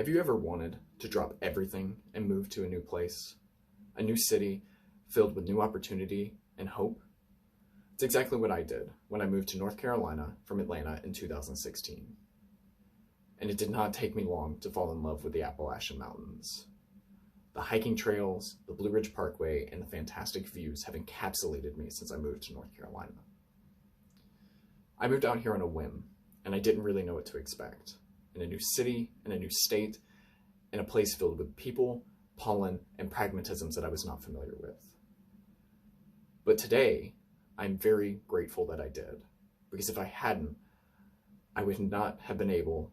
Have you ever wanted to drop everything and move to a new place? A new city filled with new opportunity and hope? It's exactly what I did when I moved to North Carolina from Atlanta in 2016. And it did not take me long to fall in love with the Appalachian Mountains. The hiking trails, the Blue Ridge Parkway, and the fantastic views have encapsulated me since I moved to North Carolina. I moved out here on a whim, and I didn't really know what to expect. In a new city, in a new state, in a place filled with people, pollen, and pragmatisms that I was not familiar with. But today, I'm very grateful that I did, because if I hadn't, I would not have been able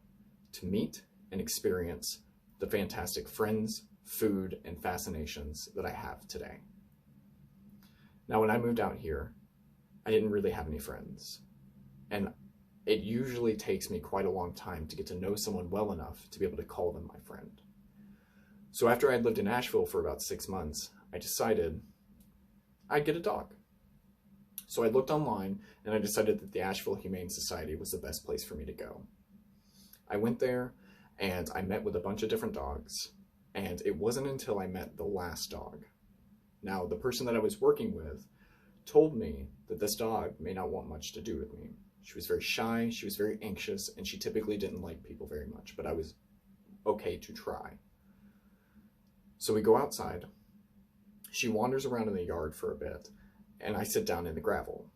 to meet and experience the fantastic friends, food, and fascinations that I have today. Now, when I moved out here, I didn't really have any friends, and it usually takes me quite a long time to get to know someone well enough to be able to call them my friend. So after I'd lived in Asheville for about 6 months, I decided I'd get a dog. So I looked online and I decided that the Asheville Humane Society was the best place for me to go. I went there and I met with a bunch of different dogs, and it wasn't until I met the last dog. Now, the person that I was working with told me that this dog may not want much to do with me. She was very shy, she was very anxious, and she typically didn't like people very much, but I was okay to try. So we go outside. She wanders around in the yard for a bit, and I sit down in the gravel.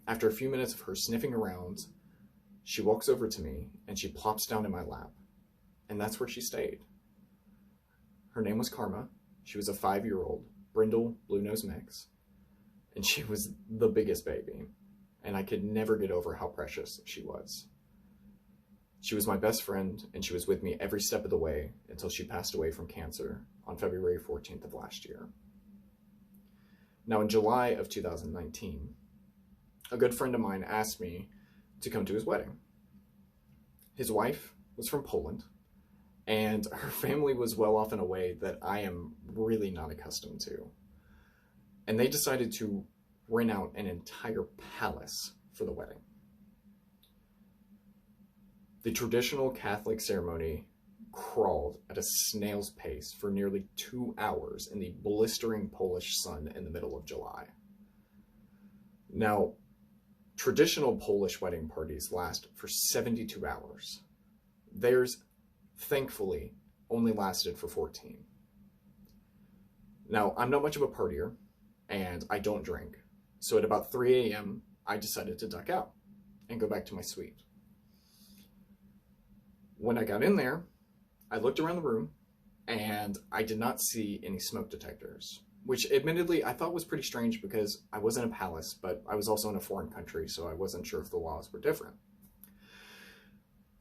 After a few minutes of her sniffing around, she walks over to me and she plops down in my lap, and that's where she stayed. Her name was Karma. She was a 5-year-old brindle blue-nose mix, and she was the biggest baby, and I could never get over how precious she was. She was my best friend, and she was with me every step of the way until she passed away from cancer on February 14th of last year. Now, in July of 2019, a good friend of mine asked me to come to his wedding. His wife was from Poland, and her family was well off in a way that I am really not accustomed to. And they decided to rent out an entire palace for the wedding. The traditional Catholic ceremony crawled at a snail's pace for nearly 2 hours in the blistering Polish sun in the middle of July. Now, traditional Polish wedding parties last for 72 hours. Theirs, thankfully, only lasted for 14. Now, I'm not much of a partier, and I don't drink. So at about 3 a.m., I decided to duck out and go back to my suite. When I got in there, I looked around the room, and I did not see any smoke detectors, which admittedly I thought was pretty strange because I was in a palace, but I was also in a foreign country, so I wasn't sure if the laws were different.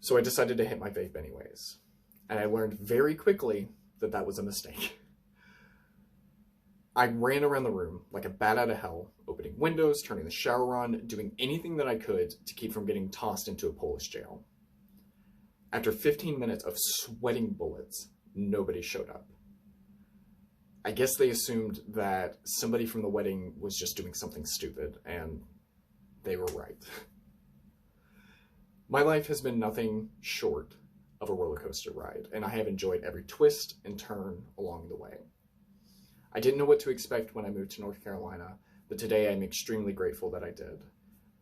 So I decided to hit my vape anyways, and I learned very quickly that that was a mistake. I ran around the room like a bat out of hell, opening windows, turning the shower on, doing anything that I could to keep from getting tossed into a Polish jail. After 15 minutes of sweating bullets, nobody showed up. I guess they assumed that somebody from the wedding was just doing something stupid, and they were right. My life has been nothing short of a roller coaster ride, and I have enjoyed every twist and turn along the way. I didn't know what to expect when I moved to North Carolina, but today I'm extremely grateful that I did,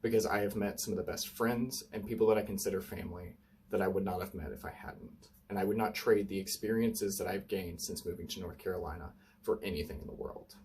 because I have met some of the best friends and people that I consider family that I would not have met if I hadn't. And I would not trade the experiences that I've gained since moving to North Carolina for anything in the world.